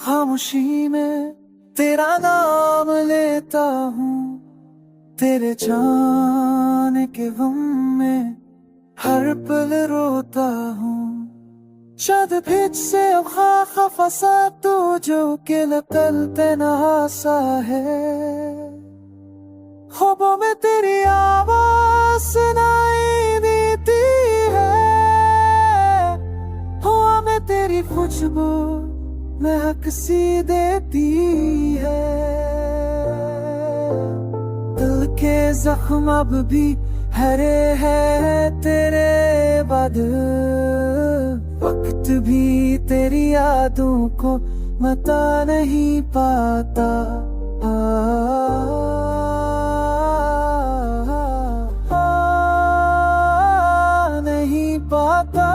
खामोशी में तेरा नाम लेता हूँ, तेरे जाने के गम में हर पल रोता हूँ। शायद फिर से अब खफा सा तू जो के लपलते नहासा है। ख्वाबों में तेरी आवाज़ सुनाई देती है, हवा में तेरी खुशबू महक सी देती है। दिल के जख्म अब भी हरे हैं तेरे बाद, वक्त भी तेरी यादों को मता नहीं पाता। नहीं पाता।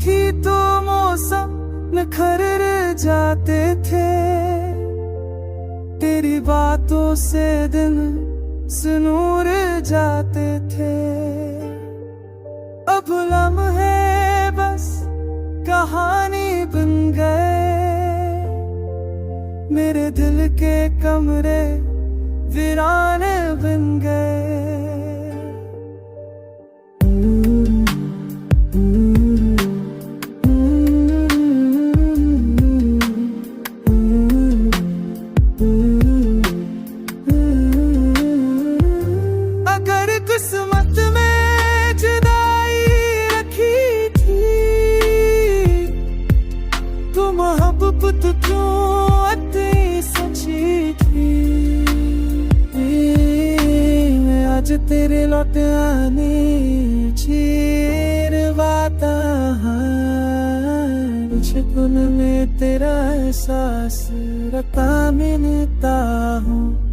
थी तो मौसम निखर जाते थे, तेरी बातों से दिन सुनूर जाते थे। अब लम्हे बस कहानी बन गए, मेरे दिल के कमरे वीराने बन गए। किस्मत में जुदाई रखी थी, तो मोहब्बत क्यों इतनी सच्ची थी। मैं आज तेरे लौट आने चीरवाता हूँ, छुपन में तेरा एहसास रखता मिलता हूँ।